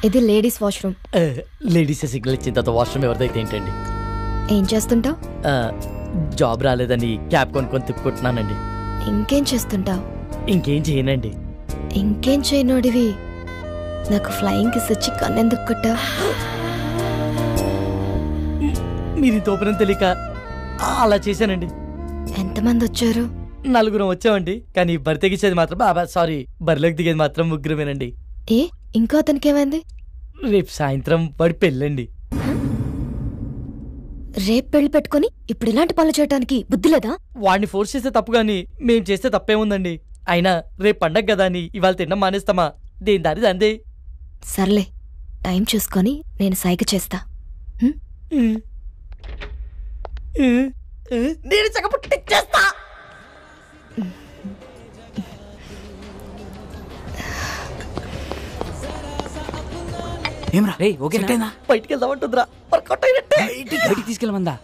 ఇది ladies washroom. Ladies signal ఇచ్చిన తర్వాత వాష్రూమ్ ఎవరిదైతే ఏంటండి? ఏం చేస్తుంటావు? జాబ్ రాలేదని క్యాబ్ కొనుక్కొని తిప్పుకుంటున్నానండి. ఇంకేం చేస్తుంటావు? ఇంకేం చేయనండి. ఇంకేం చేయనోడివి నాకు ఫ్లయింగ్ కిస్ ఇచ్చి కన్నెందుకు కొట్టా? మీరు తోపనం తెలియక అలా చేశానండి. ఎంతమంది వచ్చారు? 4 వచ్చామండి. కానీ బరి తెగించేది మాత్రం సారీ బరిలోకి దిగేది మాత్రం 3 ఏ ఇంకో అతనికి ఏమైంది? రేపు సాయంత్రం వాడి పెళ్ళండి. రేపు పెళ్లి పెట్టుకుని ఇప్పుడు ఇలాంటి పనులు చేయడానికి బుద్ధి లేదా? వాడిని ఫోర్స్ చేస్తే తప్పు గాని మేం చేస్తే తప్పేముందండి? అయినా రేపు పండగ కదా అని ఇవాళ తినడం మానేస్తామా? దేని దారి దందే. సర్లే, టైం చూసుకొని నేను సైగ చేస్తా. నేను చక్కపుట్టిచ్చేస్తా. ఏమరా రే ఓకేనా? బయటికి వెళ్దామంటుందిరా. వర్కౌట్ అయినట్టే. బయటికి తీసుకెళ్ళమందా?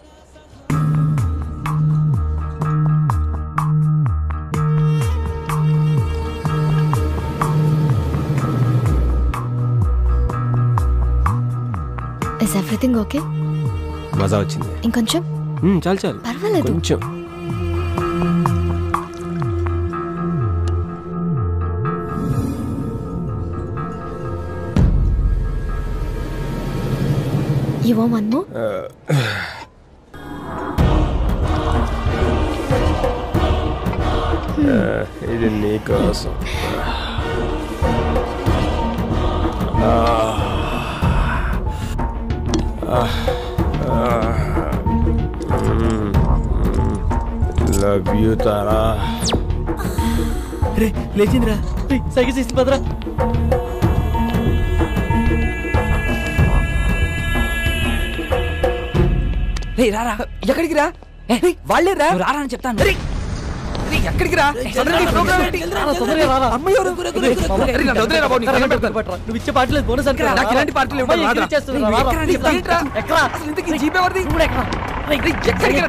Is everything okay? మజా వచ్చింది. ఇంకొంచెం? చాలు చాలు, పర్వాలేదు. కొంచెం. You want one more? ఇది నీకోసం. Love you Tara. రే లేచిందిరా. సైకిల్ చేసి పదరా. రే రారా. ఎక్కడికి రా? వాళ్ళే రా. రారా అని చెప్తాను. ఎక్కడికి రా? నువ్వు ఇచ్చే పార్టీలేదు బోనస్ అంటే ఇలాంటి పార్టీలు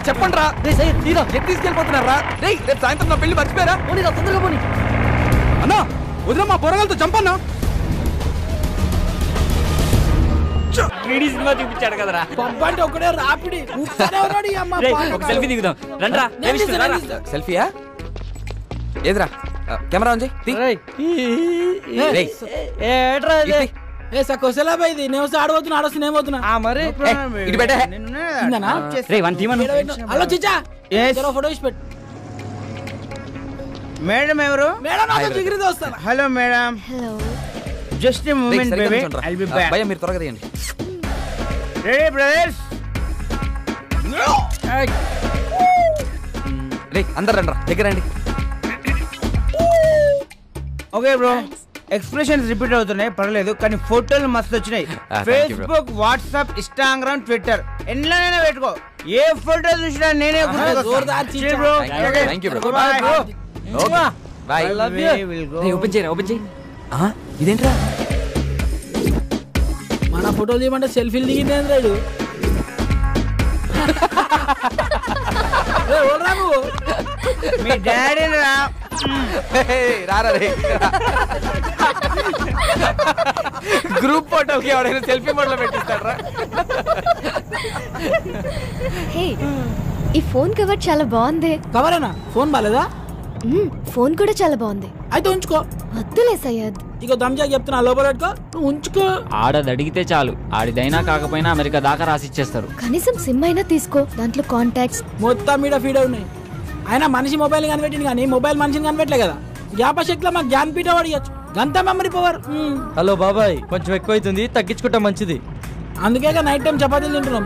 చెప్పండి రా. తీసుకెళ్ళిపోతున్నారా? రేపు సాయంత్రం నా పెళ్లి మర్చిపోయారా? తొందరగా పోనీ అన్నా. వదిలే మా పొరగాలతో చంపన్నా. సినిమా చూపించాడు కదరా. ఒకడే రాపిడి ఒక సెల్ఫీ దిగుదాం రండ్రా. సెల్ఫీయా? ఏదిరా కెమెరా ఉంది. ఆడబోతున్నా ఆడొస్తున్నా ఏమవుతున్నా మరి ఇటు పెట్టే. హలో చిచ్చా ఫోటో ఇచ్చి పెట్టు. మేడం ఎవరు? Hello madam. Just a moment baby, I'll be back. భయ్యా మీరు త్వరగా తీయండి. Ready brothers? రే అందరు రండ్రా దగ్గర రండి. ఓకే బ్రో, ఎక్స్ప్రెషన్స్ రిపీట్ అవుతున్నాయి పర్లేదు, కానీ ఫోటోలు మస్తు వచ్చినాయి. ఫేస్బుక్, వాట్సాప్, ఇన్స్టాగ్రామ్, ట్విట్టర్ ఎన్నైనా పెట్టుకో. ఏ ఫోటో చూసినా నేనే ఓపెన్ చేయరా. ఓపెన్ చేయి. ఇదేంట్రా? మన ఫోటోలు తీయమంటే సెల్ఫీలు దిగింది. మీ డాడీ రా. రారా రే. గ్రూప్ ఫోటోకి ఎవడైనా సెల్ఫీ మోడ్లో పెట్టిస్తాడరా? ఈ ఫోన్ కవర్ చాలా బాగుంది. కవరేనా? ఫోన్ బాలేదా? ఫోన్ కూడా చాలా బాగుంది. అయితే ఉంచుకో. వద్దులే సయ్యద్. ఇక దమ్జా చెప్తున్నా, లోపల పెట్టుకో, నువ్వు ఉంచుకో. ఆడది అడిగితే చాలు, ఆడిదైనా కాకపోయినా అమెరికా దాకా రాసిచ్చేస్తారు. కనీసం సిమ్ అయినా తీసుకో, దాంట్లో కాంటాక్ట్స్ మొత్తం మీద ఫీడ్ ఉన్నాయి. అయినా మనిషి మొబైల్ కనిపెట్టింది కానీ మొబైల్ మనిషిని కనిపెట్టలే కదా. జ్ఞాపశక్తిలో మాకు జ్ఞానపీఠ అడిగచ్చు, గంత మెమరీ పవర్. హలో బాబాయ్, కొంచెం ఎక్కువ అవుతుంది, తగ్గించుకుంటా మంచిది. అందుకే నైట్ టైం చపాతీలు తింటున్నాం.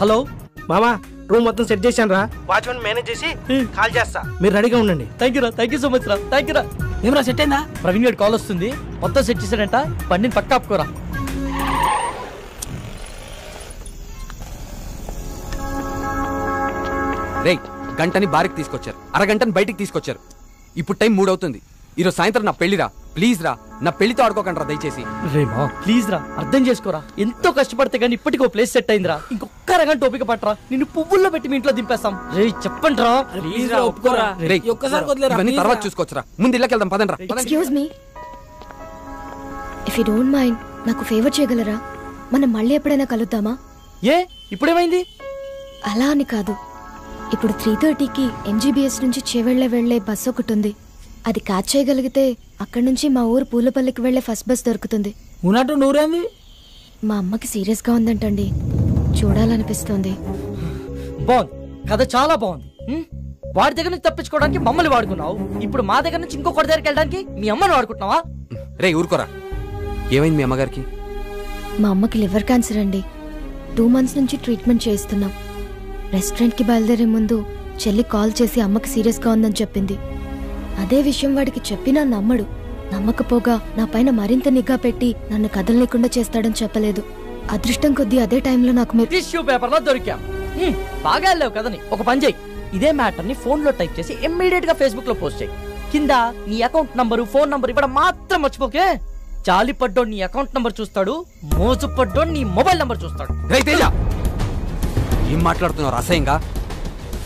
హలో మామా, రూమ్ మొత్తం సెట్ చేశాను రా. వాచ్మెన్ మేనేజ్ చేసి కాల్ చేస్తా, మీరు రెడీగా ఉండండి. థ్యాంక్ యూ రా, థ్యాంక్ యూ సో మచ్ రా, థ్యాంక్ యూ రా. ఏమరా సెట్ అయిందా? ప్రవీణ్ గారి కాల్ వస్తుంది, మొత్తం సెట్ చేశాడంట, బండిని పక్క ఆపుకోరా. రే గంటని బారికి తీసుకొచ్చారు, అరగంటని బయటికి తీసుకొచ్చారు. ఇప్పుడు టైం 3 అవుతుంది. ఈరోజు సాయంత్రం నా పెళ్లిరా. ప్లీజ్ రా, నా పెళ్లితో ఆడుకోకండి రా దయచేసి. రేమా ప్లీజ్ రా, అర్థం చేసుకోరా. ఎంతో కష్టపడితే గానీ ఇప్పటికో ప్లేస్ సెట్ అయిందిరా. ఇంకొక రకం టోపిక పట్టరా, నిన్ను పువ్వుల్లో పెట్టి మీ ఇంట్లో దింపేస్తాం. రే చెప్పండి రా. ప్లీజ్ రా, ఒప్పుకోరా. రేయ్, ఒక్కసారి వదిలేరా, ఇవన్నీ please తర్వాత రా. చూసుకోవచ్చురా. ముందు ఇళ్ళకి వెళ్దాం పదండి రా. Excuse me, if you don't mind నాకు ఫేవర్ చేయగలరా? మనం మళ్ళీ ఎప్పుడైనా కలుద్దామా? ఏ ఇప్పుడేమైంది? అలా అని కాదు, ఇప్పుడు 3:30కి MGBS నుంచి వెళ్లే బస్ ఒకటి ఉంది. అది క్యాచ్ చేయగలిగితే అక్కడి నుంచి మా ఊరు పూలపల్లికి వెళ్లే ఫస్ట్ బస్ దొరుకుతుంది. ఉన్నట్టు నూరేంది? మా అమ్మకి సీరియస్ గా ఉందంటండి, చూడాలనిపిస్తుంది. బాగుంది, కథ చాలా బాగుంది. వాడి దగ్గర నుంచి తప్పించుకోవడానికి మమ్మల్ని వాడుకున్నావు, ఇప్పుడు మా దగ్గర నుంచి ఇంకొకటి దగ్గరికి వెళ్ళడానికి మీ అమ్మని వాడుకుంటున్నావా? రే ఊరుకోరా, ఏమైంది మీ అమ్మగారికి? మా అమ్మకి లివర్ క్యాన్సర్ అండి. 2 months నుంచి ట్రీట్మెంట్ చేయిస్తున్నాం. రెస్టారెంట్కి బయలుదేరే ముందు చెల్లి కాల్ చేసి అమ్మకి సీరియస్గా ఉందని చెప్పింది. అదే విషయం వాడికి చెప్పినా నమ్మడు. నమ్మకపోగా నా పైన మరింత నిఘా పెట్టి నన్ను కదలలేకుండా చేస్తాడని చెప్పలేదు. అదృష్టం కొద్దీ అదే టైంలో నాకు మీరు టిష్యూ పేపర్ లో దొరికాం. బాగా వెళ్ళావు కదని. ఒక పని చేయి, ఇదే మ్యాటర్ ని ఫోన్ లో టైప్ చేసి ఇమ్మీడియట్ గా ఫేస్బుక్ లో పోస్ట్ చేయి. కింద నీ అకౌంట్ నంబరు, ఫోన్ నంబర్ ఇవ్వడం మాత్రం మర్చిపోకే. జాలి పడ్డోడు నీ అకౌంట్ నంబర్ చూస్తాడు, మోజు పడ్డోడు నీ మొబైల్ నంబర్ చూస్తాడు. ఏం మాట్లాడుతున్నావు అసహ్యంగా?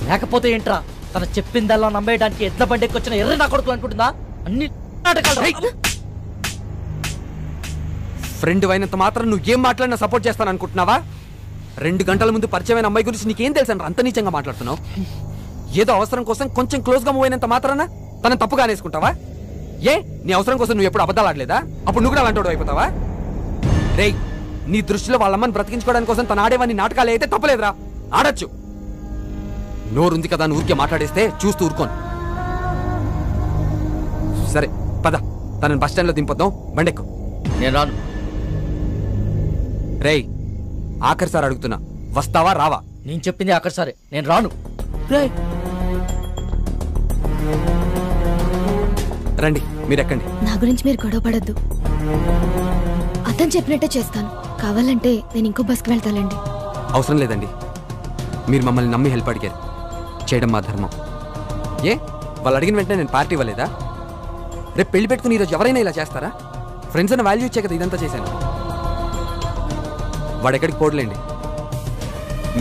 లేకపోతే ఏంట్రా, తన చెప్పిందల్లా నమ్మేయడానికి ఎడ్ల బండికి వచ్చిన ఎర్ర నా కొడుకులు అనుకుంటుందా? అన్ని నాటకాలు. ఫ్రెండ్ అయినంత మాత్రం నువ్వు ఏం మాట్లాడినా సపోర్ట్ చేస్తాను అనుకుంటున్నావా? 2 గంటల ముందు పరిచయమైన అమ్మాయి గురించి నీకేం తెలుసా? అంత నీచంగా మాట్లాడుతున్నావు. ఏదో అవసరం కోసం కొంచెం క్లోజ్ గా మూవ్ అయినంత మాత్రాన తనని తప్పుగా అనేసుకుంటావా? ఏ నీ అవసరం కోసం నువ్వు ఎప్పుడు అబద్ధాలు ఆడలేదా? అప్పుడు నువ్వు కూడా అలాంటి అయిపోతావా? రేయ్, నీ దృష్టిలో వాళ్ళమ్మని బ్రతికించుకోవడానికి కోసం తన ఆడేవాన్ని నాటకాలు అయితే తప్పలేదురా, ఆడొచ్చు. నోరుంది కదా అని ఊరికే మాట్లాడేస్తే చూస్తూ ఊరుకోను. సరే పద, తనని బస్ స్టాండ్ లో దింపొద్దాం, బండెక్కు. నేను రాను. రేయ్, ఆఖరిసారి అడుగుతున్నా, వస్తావా రావా? నేను చెప్పింది ఆఖరి సరే, నేను రాను. రండి, మీరు ఎక్కండి. నా గురించి మీరు గొడవ పడద్దు. అతను చెప్పినట్టే చేస్తాను. కావాలంటే నేను ఇంకో బస్కి వెళ్తానండి. అవసరం లేదండి, మీరు మమ్మల్ని నమ్మి హెల్ప్ అడిగారు, చేయడం మా ధర్మం. ఏ వాళ్ళు అడిగిన వెంటనే నేను పార్టీ ఇవ్వలేదా? రేపు పెళ్లి పెట్టుకుని ఈరోజు ఎవరైనా ఇలా చేస్తారా? ఫ్రెండ్స్ అని వాల్యూ ఇచ్చే కదా ఇదంతా చేశాను. వాడు ఎక్కడికి పోడలేండి,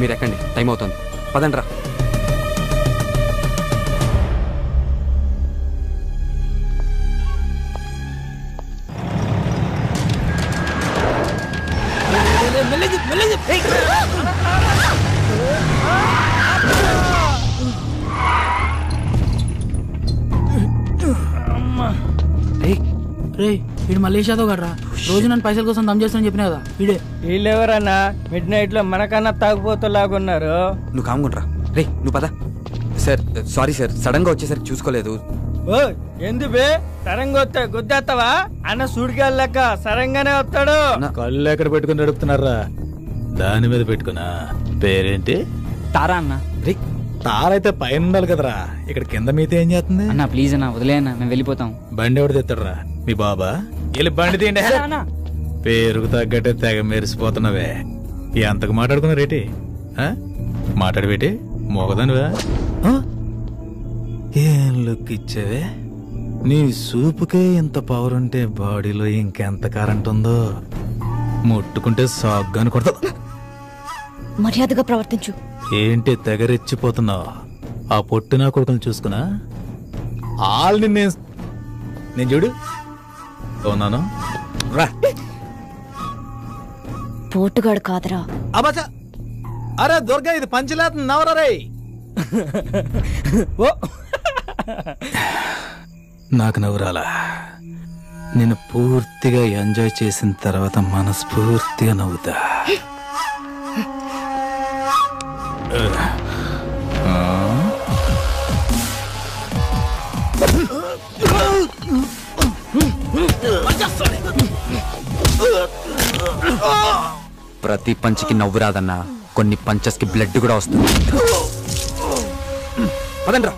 మీరు ఎక్కండి, టైం అవుతుంది, పదండి రా. వీడు మలేషియాతో కదరా, రోజు నన్ను పైసల కోసం దమ్ చేస్తానని చెప్పినా కదా వీడే. వీళ్ళెవరన్నా మిడ్ నైట్ లో మనకన్నా తాగుపోతలాగున్నారు. నువ్వు కాముకుంట్రా. రే నువ్వు పద. సార్ సారీ సార్, సడన్ గా వచ్చేసరికి చూసుకోలేదు. ఓ ఎందుబే సరంగా వస్తే గుద్దేస్తావా? అన్న సుడికెళ్ళక సరంగానే వస్తాడు. కళ్ళు ఎక్కడ పెట్టుకుని నడుపుతున్నారా? దాని మీద పెట్టుకున్నా. పేరేంటి? తారా అన్న. రే తారైతే పైన ఉండాలి కదరా, ఇక్కడ కింద మీతో ఏం చేస్తుంది? అన్న ప్లీజ్ అన్న, వదిలే అన్న, మేము వెళ్ళిపోతాం. బండి ఎవడు తెస్తాడరా? మీ బాబా? వెళ్ళి బండి తీయండి. పేరుకు తగ్గట్టే తెగ మెరిసిపోతున్నావే. ఎంతకు మాట్లాడుకున్నా రేటి? మాట్లాడబెట్టి మోగదానివా? ఏం లుక్ ఇచ్చావే? నీ సూపుకే ఇంత పవర్ ఉంటే బాడీలో ఇంకెంత కరెంట్ ఉందో. ముట్టుకుంటే సాగ్గాని కొడతా. మర్యాదగా ప్రవర్తించు. ఏంటి తెగరెచ్చిపోతున్నావు? ఆ పొట్టినా కొడుకుని చూసుకున్నా ఆల్ని నేను చూడు ఉన్నాను రా. పోటుగాడు కాదరా. అబ్బా, అరే దుర్గా, ఇది పంచలేత నవరా రే. నాకు నవ్వురాలా? నేను పూర్తిగా ఎంజాయ్ చేసిన తర్వాత మనస్ఫూర్తిగా నవ్వుతా. ప్రతి పంచికి నవ్వు రాదన్నా, కొన్ని పంచెస్ కి బ్లడ్ కూడా వస్తుంది. పదండ్రా.